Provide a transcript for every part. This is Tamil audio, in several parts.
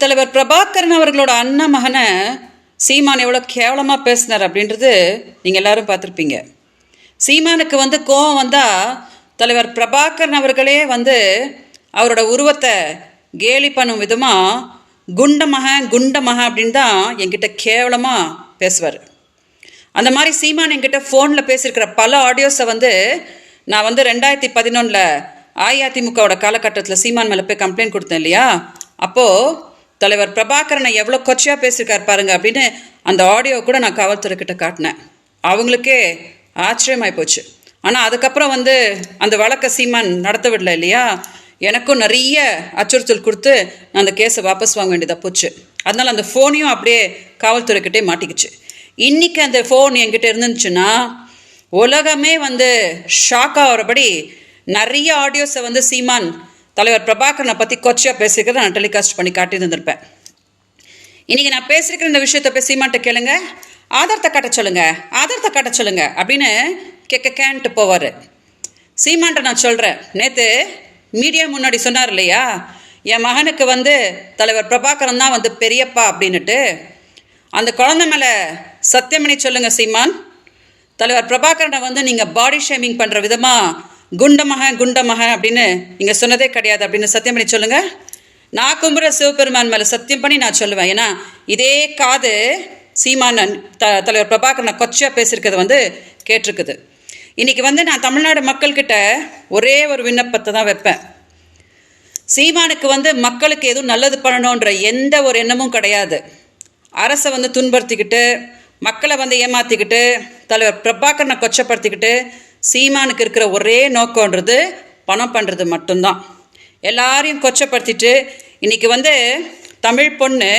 தலைவர் பிரபாகரன் அவர்களோட அண்ணன் மகனை சீமான் எவ்வளோ கேவலமாக பேசினார் அப்படின்றது நீங்கள் எல்லாரும் பார்த்துருப்பீங்க. சீமானுக்கு கோவம் வந்தால் தலைவர் பிரபாகரன் அவர்களே அவரோட உருவத்தை கேலி பண்ணும் விதமாக குண்டமக அப்படின்னு தான் என்கிட்ட கேவலமாக பேசுவார். அந்த மாதிரி சீமான் என்கிட்ட ஃபோனில் பேசியிருக்கிற பல ஆடியோஸை நான் 2011 அஇஅதிமுகவோட காலகட்டத்தில் சீமான் மேலே போய் கம்ப்ளைண்ட் கொடுத்தேன் இல்லையா, அப்போது தலைவர் பிரபாகரனை எவ்வளோ கொச்சையாக பேசியிருக்கார் பாருங்க அப்படின்னு அந்த ஆடியோ கூட நான் காவல்துறைக்கிட்ட காட்டினேன். அவங்களுக்கே ஆச்சரியமாகி போச்சு. ஆனால் அதுக்கப்புறம் அந்த வழக்கை சீமான் நடத்த விடலை இல்லையா, எனக்கும் நிறைய அச்சுறுத்தல் கொடுத்து நான் அந்த கேஸை வாபஸ் வாங்க வேண்டியதாக போச்சு. அதனால் அந்த ஃபோனையும் அப்படியே காவல்துறைக்கிட்டே மாட்டிக்கிச்சு. இன்றைக்கி அந்த ஃபோன் என்கிட்ட இருந்துச்சுன்னா உலகமே ஷாக் ஆகிறபடி நிறைய ஆடியோஸை சீமான் தலைவர் பிரபாகரனை பற்றி கொச்சையாக பேசியிருக்கிறத நான் டெலிகாஸ்ட் பண்ணி காட்டி இருந்திருப்பேன். இன்றைக்கி நான் பேசியிருக்கிற இந்த விஷயத்தை போய் சீமான்ட்ட கேளுங்க, ஆதாரத்தை காட்ட சொல்லுங்க அப்படின்னு கேன்ட்டு போவார். சீமான்ட்ட நான் சொல்கிறேன், நேற்று மீடியா முன்னாடி சொன்னார் இல்லையா, என் மகனுக்கு தலைவர் பிரபாகரன் தான் பெரியப்பா அப்படின்னுட்டு. அந்த குழந்தை மேலே சத்தியம் பண்ணி சொல்லுங்கள் சீமான், தலைவர் பிரபாகரனை நீங்கள் பாடி ஷேமிங் பண்ணுற விதமாக குண்டமக அப்படின்னு நீங்கள் சொன்னதே கிடையாது அப்படின்னு சத்தியம் பண்ணி சொல்லுங்கள். நான் கும்புற சிவபெருமான் மேலே சத்தியம் பண்ணி நான் சொல்லுவேன். ஏன்னா இதே காது சீமான் தலைவர் பிரபாகரனை கொச்சையாக பேசியிருக்கிறது கேட்டிருக்குது. இன்றைக்கி நான் தமிழ்நாடு மக்கள்கிட்ட ஒரே ஒரு விண்ணப்பத்தை தான் வைப்பேன். சீமானுக்கு மக்களுக்கு எதுவும் நல்லது பண்ணணுன்ற எந்த ஒரு எண்ணமும் கிடையாது. அரசை துன்படுத்திக்கிட்டு மக்களை ஏமாற்றிக்கிட்டு தலைவர் பிரபாகரனை கொச்சப்படுத்திக்கிட்டு சீமானுக்கு இருக்கிற ஒரே நோக்கன்றது பணம் பண்ணுறது மட்டும்தான். எல்லாரையும் கொச்சப்படுத்திட்டு இன்றைக்கி தமிழ் பொண்ணு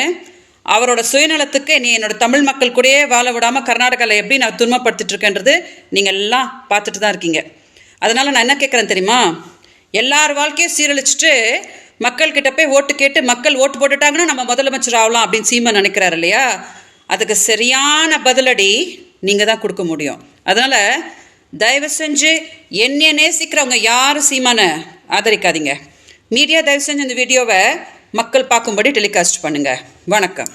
அவரோட சுயநலத்துக்கு நீ என்னோட தமிழ் மக்கள் கூடயே வாழ விடாமல் கர்நாடகாவில் எப்படி நான் துன்பப்படுத்திட்டுருக்கேன்றது நீங்கள் எல்லாம் பார்த்துட்டு தான் இருக்கீங்க. அதனால் நான் என்ன கேட்குறேன் தெரியுமா, எல்லார் வாழ்க்கையும் சீரழிச்சிட்டு மக்கள்கிட்ட போய் ஓட்டு கேட்டு மக்கள் ஓட்டு போட்டுட்டாங்கன்னா நம்ம முதலமைச்சர் ஆகலாம் அப்படின்னு சீமான் நினைக்கிறாரு இல்லையா, அதுக்கு சரியான பதிலடி நீங்கள் தான் கொடுக்க முடியும். அதனால் தயவு செஞ்சு என்னை நேசிக்கிறவங்க யாரும் சீமானை ஆதரிக்காதீங்க. மீடியா தயவு செஞ்சு இந்த வீடியோவை மக்கள் பார்க்கும்படி டெலிகாஸ்ட் பண்ணுங்கள். வணக்கம்.